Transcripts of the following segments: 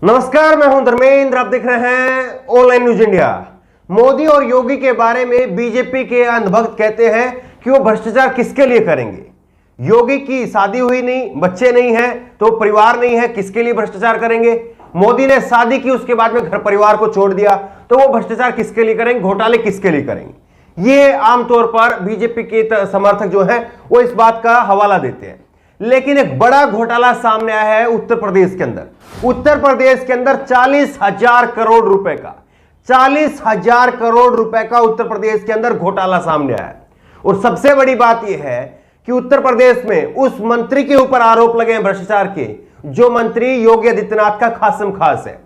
नमस्कार, मैं हूं धर्मेंद्र। आप देख रहे हैं ऑनलाइन न्यूज इंडिया। मोदी और योगी के बारे में बीजेपी के अंधभक्त कहते हैं कि वो भ्रष्टाचार किसके लिए करेंगे। योगी की शादी हुई नहीं, बच्चे नहीं हैं, तो परिवार नहीं है, किसके लिए भ्रष्टाचार करेंगे। मोदी ने शादी की, उसके बाद में घर परिवार को छोड़ दिया, तो वो भ्रष्टाचार किसके लिए करेंगे, घोटाले किसके लिए करेंगे। ये आमतौर पर बीजेपी के समर्थक जो है वो इस बात का हवाला देते हैं। लेकिन एक बड़ा घोटाला सामने आया है उत्तर प्रदेश के अंदर। उत्तर प्रदेश के अंदर 40,000 करोड़ रुपए का 40,000 करोड़ रुपए का उत्तर प्रदेश के अंदर घोटाला सामने आया है। और सबसे बड़ी बात यह है कि उत्तर प्रदेश में उस मंत्री के ऊपर आरोप लगे हैं भ्रष्टाचार के, जो मंत्री योगी आदित्यनाथ का खासम खास है।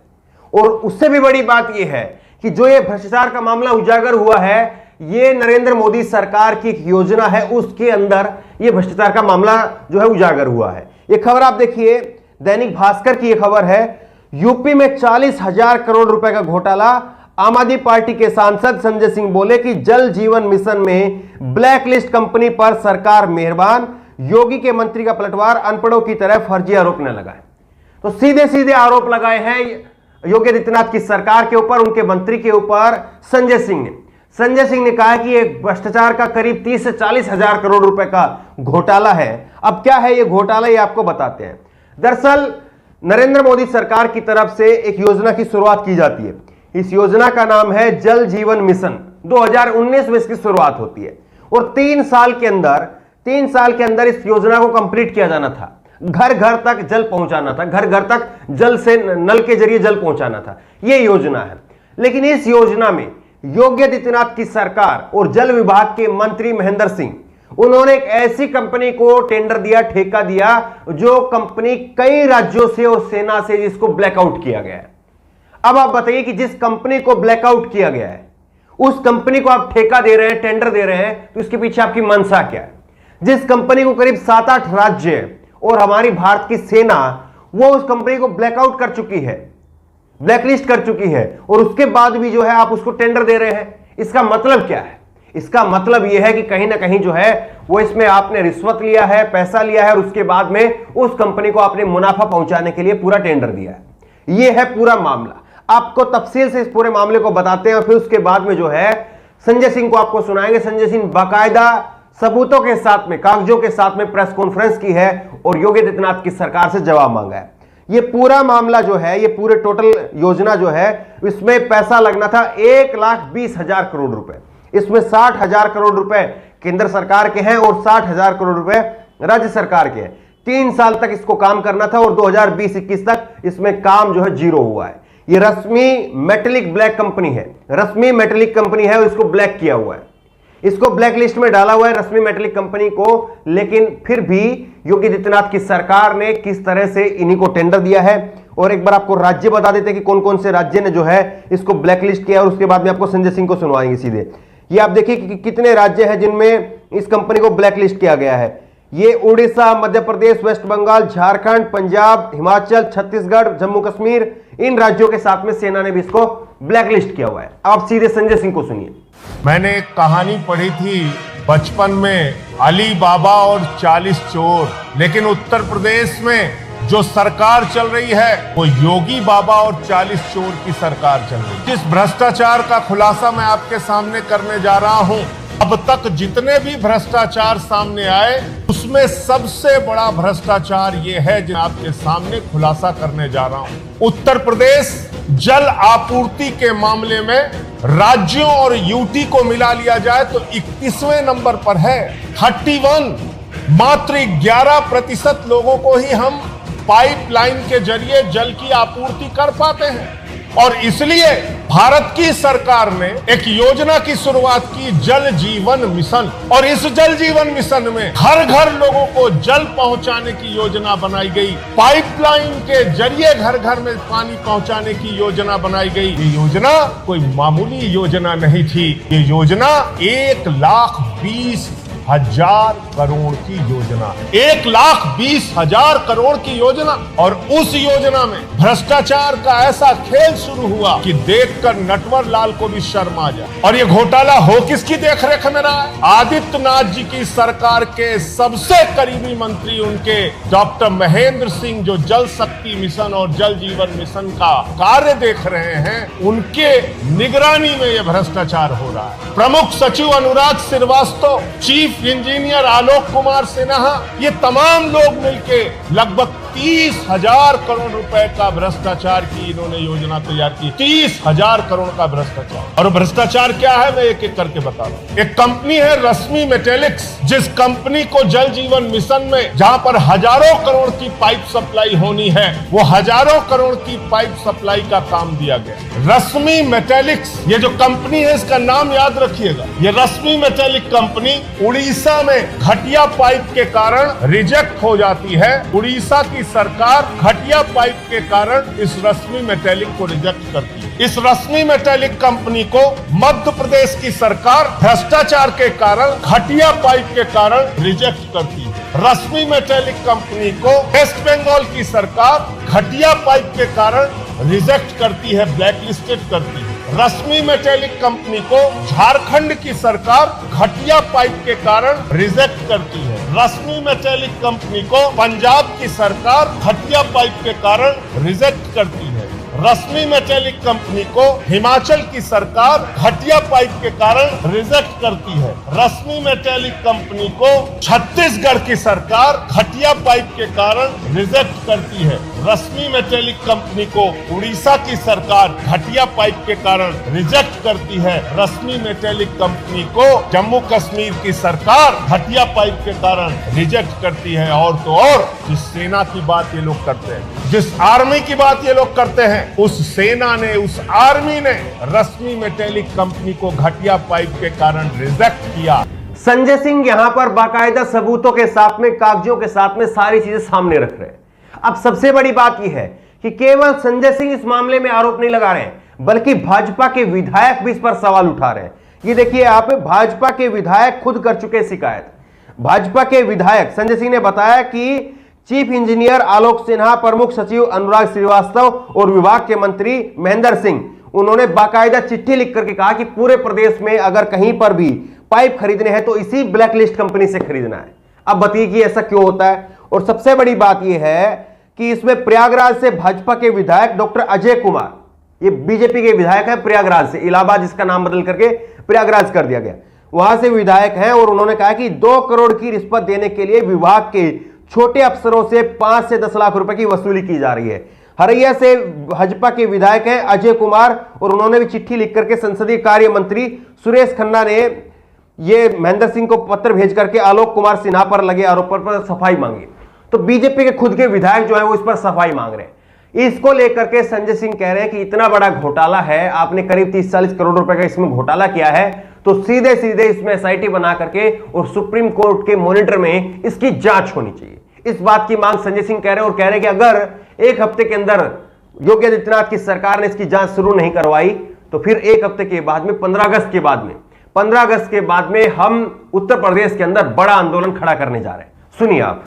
और उससे भी बड़ी बात यह है कि जो ये भ्रष्टाचार का मामला उजागर हुआ है, ये नरेंद्र मोदी सरकार की एक योजना है, उसके अंदर ये भ्रष्टाचार का मामला जो है उजागर हुआ है। ये खबर आप देखिए, दैनिक भास्कर की ये खबर है। यूपी में 40,000 करोड़ रुपए का घोटाला। आम आदमी पार्टी के सांसद संजय सिंह बोले कि जल जीवन मिशन में ब्लैकलिस्ट कंपनी पर सरकार मेहरबान। योगी के मंत्री का पलटवार, अनपढ़ों की तरह फर्जी आरोप न लगाए। तो सीधे सीधे आरोप लगाए हैं योगी आदित्यनाथ की सरकार के ऊपर, उनके मंत्री के ऊपर संजय सिंह ने कहा कि एक भ्रष्टाचार का करीब 30 से 40,000 करोड़ रुपए का घोटाला है। अब क्या है ये घोटाला, ये आपको बताते हैं। दरअसल नरेंद्र मोदी सरकार की तरफ से एक योजना की शुरुआत की जाती है। इस योजना का नाम है जल जीवन मिशन। 2019 में इसकी शुरुआत होती है और 3 साल के अंदर इस योजना को कंप्लीट किया जाना था। घर घर तक जल पहुंचाना था, घर घर तक जल से नल के जरिए जल पहुंचाना था, यह योजना है। लेकिन इस योजना में योगी आदित्यनाथ की सरकार और जल विभाग के मंत्री महेंद्र सिंह, उन्होंने एक ऐसी कंपनी को टेंडर दिया, ठेका दिया, जो कंपनी कई राज्यों से और सेना से जिसको ब्लैकआउट किया गया है। अब आप बताइए कि जिस कंपनी को ब्लैकआउट किया गया है, उस कंपनी को आप ठेका दे रहे हैं, टेंडर दे रहे हैं, तो इसके पीछे आपकी मंशा क्या है। जिस कंपनी को करीब 7-8 राज्य और हमारी भारत की सेना, वो उस कंपनी को ब्लैकआउट कर चुकी है, ब्लैकलिस्ट कर चुकी है, और उसके बाद भी जो है आप उसको टेंडर दे रहे हैं। इसका मतलब क्या है? इसका मतलब यह है कि कहीं ना कहीं जो है वो इसमें आपने रिश्वत लिया है, पैसा लिया है, और उसके बाद में उस कंपनी को आपने मुनाफा पहुंचाने के लिए पूरा टेंडर दिया है। यह है पूरा मामला। आपको तफसील से इस पूरे मामले को बताते हैं और फिर उसके बाद में जो है संजय सिंह को आपको सुनाएंगे। संजय सिंह बाकायदा सबूतों के साथ में, कागजों के साथ में प्रेस कॉन्फ्रेंस की है और योगी आदित्यनाथ की सरकार से जवाब मांगा है। ये पूरा मामला जो है, ये पूरे टोटल योजना जो है, इसमें पैसा लगना था 1,20,000 करोड़ रुपए। इसमें 60,000 करोड़ रुपए केंद्र सरकार के हैं और 60,000 करोड़ रुपए राज्य सरकार के हैं। 3 साल तक इसको काम करना था और 2020-21 तक इसमें काम जो है जीरो हुआ है। ये रश्मि मेटेलिक ब्लैक कंपनी है, रश्मि मेटेलिक कंपनी है और इसको ब्लैक किया हुआ है, इसको ब्लैक लिस्ट में डाला हुआ है रश्मि मेटेलिक कंपनी को। लेकिन फिर भी योगी आदित्यनाथ की सरकार ने किस तरह से इन्हीं को टेंडर दिया है। और एक बार आपको राज्य बता देते हैं कि कौन कौन से राज्य ने जो है इसको ब्लैकलिस्ट किया, और उसके बाद में आपको संजय सिंह को सुनवाएंगे सीधे। ये आप देखिए कि कितने राज्य हैं जिनमें इस कंपनी को ब्लैकलिस्ट किया गया है। ये उड़ीसा, मध्य प्रदेश, वेस्ट बंगाल, झारखंड, पंजाब, हिमाचल, छत्तीसगढ़, जम्मू कश्मीर, इन राज्यों के साथ में सेना ने भी इसको ब्लैकलिस्ट किया हुआ है। आप सीधे संजय सिंह को सुनिए। मैंने एक कहानी पढ़ी थी बचपन में, अली बाबा और 40 चोर। लेकिन उत्तर प्रदेश में जो सरकार चल रही है वो योगी बाबा और 40 चोर की सरकार चल रही है। जिस भ्रष्टाचार का खुलासा मैं आपके सामने करने जा रहा हूं, अब तक जितने भी भ्रष्टाचार सामने आए, उसमें सबसे बड़ा भ्रष्टाचार ये है जो आपके सामने खुलासा करने जा रहा हूं। उत्तर प्रदेश जल आपूर्ति के मामले में राज्यों और यूटी को मिला लिया जाए तो 21वें नंबर पर है। 31, मात्र 11% लोगों को ही हम पाइपलाइन के जरिए जल की आपूर्ति कर पाते हैं। और इसलिए भारत की सरकार ने एक योजना की शुरुआत की, जल जीवन मिशन। और इस जल जीवन मिशन में घर घर लोगों को जल पहुंचाने की योजना बनाई गई, पाइपलाइन के जरिए घर घर में पानी पहुंचाने की योजना बनाई गई। ये योजना कोई मामूली योजना नहीं थी, ये योजना 1,20,000 करोड़ की योजना, 1,20,000 करोड़ की योजना। और उस योजना में भ्रष्टाचार का ऐसा खेल शुरू हुआ कि देखकर नटवर लाल को भी शर्म आ जाए। और ये घोटाला हो किसकी देखरेख में रहा है? आदित्यनाथ जी की सरकार के सबसे करीबी मंत्री उनके डॉक्टर महेंद्र सिंह, जो जल शक्ति मिशन और जल जीवन मिशन का कार्य देख रहे हैं, उनके निगरानी में यह भ्रष्टाचार हो रहा है। प्रमुख सचिव अनुराग श्रीवास्तव, चीफ इंजीनियर आलोक कुमार सिन्हा, ये तमाम लोग मिलके लगभग 30,000 करोड़ रुपए का भ्रष्टाचार की इन्होंने योजना तैयार की। 30,000 करोड़ का भ्रष्टाचार। और भ्रष्टाचार क्या है, मैं एक एक करके बता रहा हूं। एक कंपनी है रश्मि मेटेलिक्स, जिस कंपनी को जल जीवन मिशन में जहां पर हजारों करोड़ की पाइप सप्लाई होनी है, वो हजारों करोड़ की पाइप सप्लाई का काम दिया गया। रश्मि मेटेलिक्स, ये जो कंपनी है, इसका नाम याद रखिएगा। ये रश्मि मेटेलिक कंपनी उड़ीसा में घटिया पाइप के कारण रिजेक्ट हो जाती है। उड़ीसा की सरकार घटिया पाइप के कारण इस रश्मि मेटेलिक को रिजेक्ट करती है। इस रश्मि मेटेलिक कंपनी को मध्य प्रदेश की सरकार भ्रष्टाचार के कारण, घटिया पाइप के कारण रिजेक्ट करती है। रश्मि मेटेलिक कंपनी को वेस्ट बंगाल की सरकार घटिया पाइप के कारण रिजेक्ट करती है, ब्लैकलिस्टेड करती है। रश्मि मेटेलिक कंपनी को झारखंड की सरकार घटिया पाइप के कारण रिजेक्ट करती है। रश्मि मेटेलिक कंपनी को पंजाब की सरकार घटिया पाइप के कारण रिजेक्ट करती है। रश्मि मेटेलिक कंपनी को हिमाचल की सरकार घटिया पाइप के कारण रिजेक्ट करती है। रश्मि मेटेलिक कंपनी को छत्तीसगढ़ की सरकार घटिया पाइप के कारण रिजेक्ट करती है। रश्मि मेटेलिक कंपनी को उड़ीसा की सरकार घटिया पाइप के कारण रिजेक्ट करती है। रश्मि मेटेलिक कंपनी को जम्मू कश्मीर की सरकार घटिया पाइप के कारण रिजेक्ट करती है। और तो और जिस सेना की बात ये लोग करते हैं, जिस आर्मी की बात ये लोग करते हैं, उस सेना ने, उस आर्मी ने रश्मि मेटेलिक कंपनी को घटिया पाइप के कारण रिजेक्ट किया। संजय सिंह यहां पर बाकायदा सबूतों के साथ में, कागजों के साथ में सारी चीजें सामने रख रहे हैं। अब सबसे बड़ी बात यह है कि केवल संजय सिंह इस मामले में आरोप नहीं लगा रहे हैं, बल्कि भाजपा के विधायक भी इस पर सवाल उठा रहे हैं। ये देखिए, आप भाजपा के विधायक खुद कर चुके शिकायत। भाजपा के विधायक संजय सिंह ने बताया कि चीफ इंजीनियर आलोक सिन्हा, प्रमुख सचिव अनुराग श्रीवास्तव और विभाग के मंत्री महेंद्र सिंह, उन्होंने बाकायदा चिट्ठी लिख करके कहा कि पूरे प्रदेश में अगर कहीं पर भी पाइप खरीदने हैं तो इसी ब्लैकलिस्ट कंपनी से खरीदना है। अब बताइए कि ऐसा क्यों होता है। और सबसे बड़ी बात यह है कि इसमें प्रयागराज से भाजपा के विधायक डॉक्टर अजय कुमार, ये बीजेपी के विधायक है प्रयागराज से, इलाहाबाद जिसका नाम बदल करके प्रयागराज कर दिया गया, वहां से विधायक हैं। और उन्होंने कहा कि 2 करोड़ की रिश्वत देने के लिए विभाग के छोटे अफसरों से 5 से 10 लाख रुपए की वसूली की जा रही है। हरैया से भाजपा के विधायक हैं अजय कुमार, और उन्होंने भी चिट्ठी लिख करके संसदीय कार्य मंत्री सुरेश खन्ना ने ये महेंद्र सिंह को पत्र भेज करके आलोक कुमार सिन्हा पर लगे आरोपों पर सफाई मांगी। तो बीजेपी के खुद के विधायक जो है वो इस पर सफाई मांग रहे हैं। इसको लेकर के संजय सिंह कह रहे हैं कि इतना बड़ा घोटाला है, आपने करीब 30-40 करोड़ रुपए का इसमें घोटाला किया है, तो सीधे सीधे इसमें एसआईटी बना करके और सुप्रीम कोर्ट के मॉनिटर में इसकी जांच होनी चाहिए। इस बात की मांग संजय सिंह कर रहे हैं और कह रहे हैं कि अगर 1 हफ्ते के अंदर योगी आदित्यनाथ की सरकार ने इसकी जांच शुरू नहीं करवाई तो फिर 1 हफ्ते के बाद में 15 अगस्त के बाद में हम उत्तर प्रदेश के अंदर बड़ा आंदोलन खड़ा करने जा रहे हैं। सुनिए आप।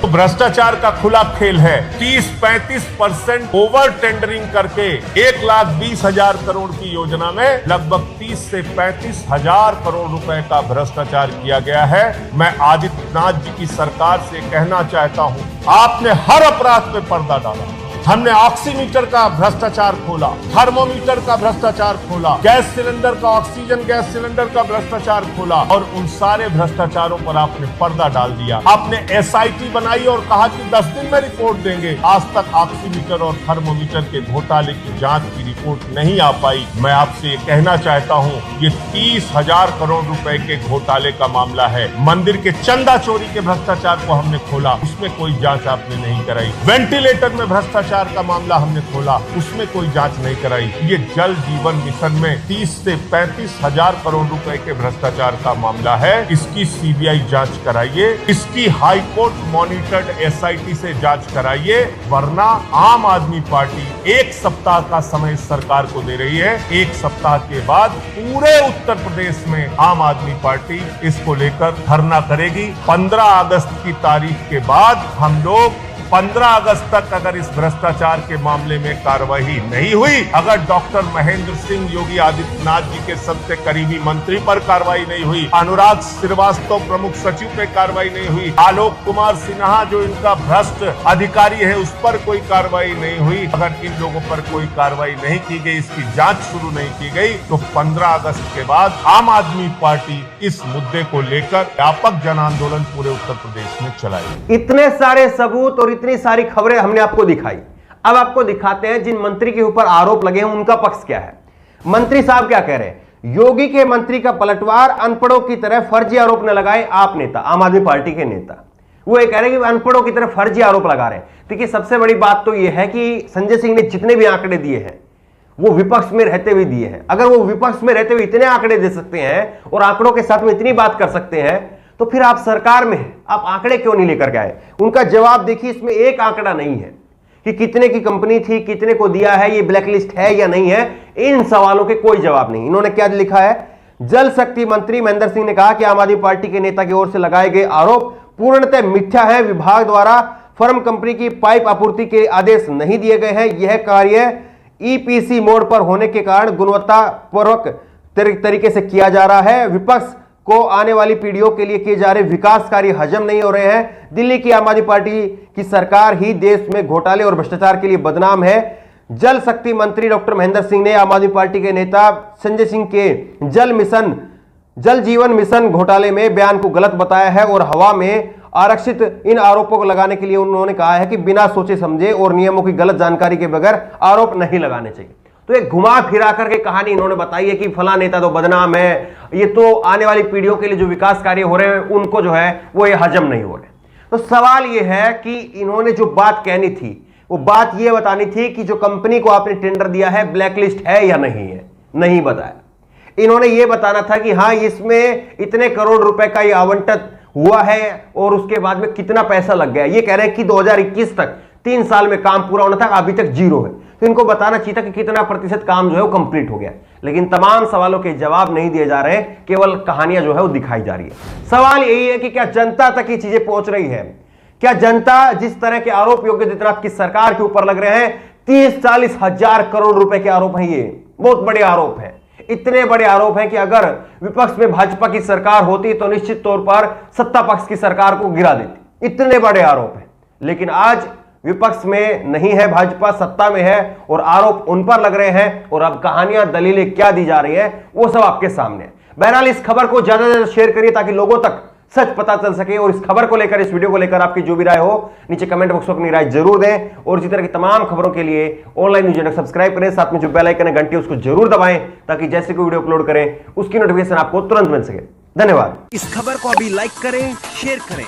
तो भ्रष्टाचार का खुला खेल है। 30-35% ओवर टेंडरिंग करके 1,20,000 करोड़ की योजना में लगभग 30 से 35,000 करोड़ रुपए का भ्रष्टाचार किया गया है। मैं आदित्यनाथ जी की सरकार से कहना चाहता हूं, आपने हर अपराध पे पर्दा डाला। हमने ऑक्सीमीटर का भ्रष्टाचार खोला, थर्मोमीटर का भ्रष्टाचार खोला, गैस सिलेंडर का, ऑक्सीजन गैस सिलेंडर का भ्रष्टाचार खोला, और उन सारे भ्रष्टाचारों पर आपने पर्दा डाल दिया। आपने एसआईटी बनाई और कहा कि 10 दिन में रिपोर्ट देंगे। आज तक ऑक्सीमीटर और थर्मोमीटर के घोटाले की जांच की रिपोर्ट नहीं आ पाई। मैं आपसे कहना चाहता हूं, ये 30,000 करोड़ रुपए के घोटाले का मामला है। मंदिर के चंदा चोरी के भ्रष्टाचार को हमने खोला, उसमें कोई जांच आपने नहीं कराई। वेंटिलेटर में भ्रष्टाचार का मामला हमने खोला, उसमें कोई जांच नहीं कराई। ये जल जीवन मिशन में 30 से 35,000 करोड़ रुपए के भ्रष्टाचार का मामला है। इसकी सीबीआई जांच कराइए, इसकी हाई कोर्ट मॉनिटर्ड एसआईटी से जांच कराइए, वरना आम आदमी पार्टी 1 सप्ताह का समय सरकार को दे रही है। 1 सप्ताह के बाद पूरे उत्तर प्रदेश में आम आदमी पार्टी इसको लेकर धरना करेगी। 15 अगस्त की तारीख के बाद हम लोग 15 अगस्त तक अगर इस भ्रष्टाचार के मामले में कार्रवाई नहीं हुई, अगर डॉक्टर महेंद्र सिंह योगी आदित्यनाथ जी के सबसे करीबी मंत्री पर कार्रवाई नहीं हुई, अनुराग श्रीवास्तव प्रमुख सचिव पे कार्रवाई नहीं हुई, आलोक कुमार सिन्हा जो इनका भ्रष्ट अधिकारी है उस पर कोई कार्रवाई नहीं हुई, अगर इन लोगों पर कोई कार्रवाई नहीं की गई, इसकी जांच शुरू नहीं की गई, तो 15 अगस्त के बाद आम आदमी पार्टी इस मुद्दे को लेकर व्यापक जन आंदोलन पूरे उत्तर प्रदेश में चलाएगी। इतने सारे सबूत और इतनी सारी खबरें हमने आपको दिखाई। अब आपको दिखाते हैं जिन मंत्री के ऊपर आरोप लगे हैं उनका पक्ष क्या है। मंत्री साहब क्या कह रहे हैं? योगी के मंत्री का पलटवार, अनपढ़ों की तरह फर्जी आरोप न लगाए आप नेता, आम आदमी पार्टी के नेता। वो ये कह रहे हैं कि अनपढ़ों की तरह फर्जी आरोप लगा रहे हैं। देखिए, सबसे बड़ी बात तो यह है कि संजय सिंह ने जितने भी आंकड़े दिए हैं वो विपक्ष में रहते हुए दिए हैं। अगर वो विपक्ष में रहते हुए इतने आंकड़े दे सकते हैं और आंकड़ों के साथ में इतनी बात कर सकते हैं, तो फिर आप सरकार में हैं, आप आंकड़े क्यों नहीं लेकर के आए? उनका जवाब देखिए, इसमें एक आंकड़ा नहीं है कि कितने की कंपनी थी, कितने को दिया है, ये ब्लैकलिस्ट है या नहीं है। इन सवालों के कोई जवाब नहीं। इन्होंने क्या लिखा है? जल शक्ति मंत्री महेंद्र सिंह ने कहा कि आम आदमी पार्टी के नेता की ओर से लगाए गए आरोप पूर्णतः मिथ्या है। विभाग द्वारा फर्म कंपनी की पाइप आपूर्ति के आदेश नहीं दिए गए हैं। यह कार्य ईपीसी मोड पर होने के कारण गुणवत्तापूर्वक तरीके से किया जा रहा है। विपक्ष को आने वाली पीढ़ियों के लिए किए जा रहे विकास कार्य हजम नहीं हो रहे हैं। दिल्ली की आम आदमी पार्टी की सरकार ही देश में घोटाले और भ्रष्टाचार के लिए बदनाम है। जल शक्ति मंत्री डॉक्टर महेंद्र सिंह ने आम आदमी पार्टी के नेता संजय सिंह के जल जीवन मिशन घोटाले में बयान को गलत बताया है और हवा में आरक्षित इन आरोपों को लगाने के लिए उन्होंने कहा है कि बिना सोचे समझे और नियमों की गलत जानकारी के बगैर आरोप नहीं लगाने चाहिए। तो एक घुमा फिरा करके कहानी इन्होंने बताई है कि फला नेता तो बदनाम है, ये तो आने वाली पीढ़ियों के लिए जो विकास कार्य हो रहे हैं उनको जो है वो ये हजम नहीं हो रहे। तो सवाल ये है कि इन्होंने जो बात कहनी थी वो बात ये बतानी थी कि जो कंपनी को आपने टेंडर दिया है ब्लैकलिस्ट है या नहीं है, नहीं बताया। इन्होंने ये बताना था कि हाँ, इसमें इतने करोड़ रुपए का ये आवंटन हुआ है और उसके बाद में कितना पैसा लग गया। ये कह रहे हैं कि 2021 तक 3 साल में काम पूरा होना था, अभी तक 0 है। तो इनको बताना चाहिए था कि कितना प्रतिशत काम जो है वो कंप्लीट हो गया। लेकिन तमाम सवालों के जवाब नहीं दिए जा रहे, केवल कहानियां जो है वो दिखाई जा रही है। सवाल यही है कि क्या जनता तक ये चीजें पहुंच रही है? क्या जनता जिस तरह के आरोप योगी आदित्यनाथ की सरकार के ऊपर लग रहे हैं, 30-40 हजार करोड़ रुपए के आरोप हैं, ये बहुत बड़े आरोप हैं। इतने बड़े आरोप हैं कि अगर विपक्ष में भाजपा की सरकार होती तो निश्चित तौर पर सत्ता पक्ष की सरकार को गिरा देती। इतने बड़े आरोप हैं। लेकिन आज विपक्ष में नहीं है भाजपा, सत्ता में है और आरोप उन पर लग रहे हैं। और अब कहानियां, दलीलें क्या दी जा रही है वो सब आपके सामने है। बहरहाल इस खबर को ज्यादा से ज्यादा शेयर करिए ताकि लोगों तक सच पता चल सके। और इस खबर को लेकर, इस वीडियो को लेकर आपकी जो भी राय हो नीचे कमेंट बॉक्स में अपनी राय जरूर दें। और इसी तरह की तमाम खबरों के लिए ऑनलाइन न्यूज़ चैनल सब्सक्राइब करें, साथ में जो बेल आइकन है घंटी उसको जरूर दबाएं ताकि जैसे कोई वीडियो अपलोड करें उसकी नोटिफिकेशन आपको तुरंत मिल सके। धन्यवाद। इस खबर को अभी लाइक करें, शेयर करें,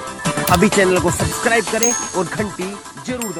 अभी चैनल को सब्सक्राइब करें और घंटी जरूर दबाएं।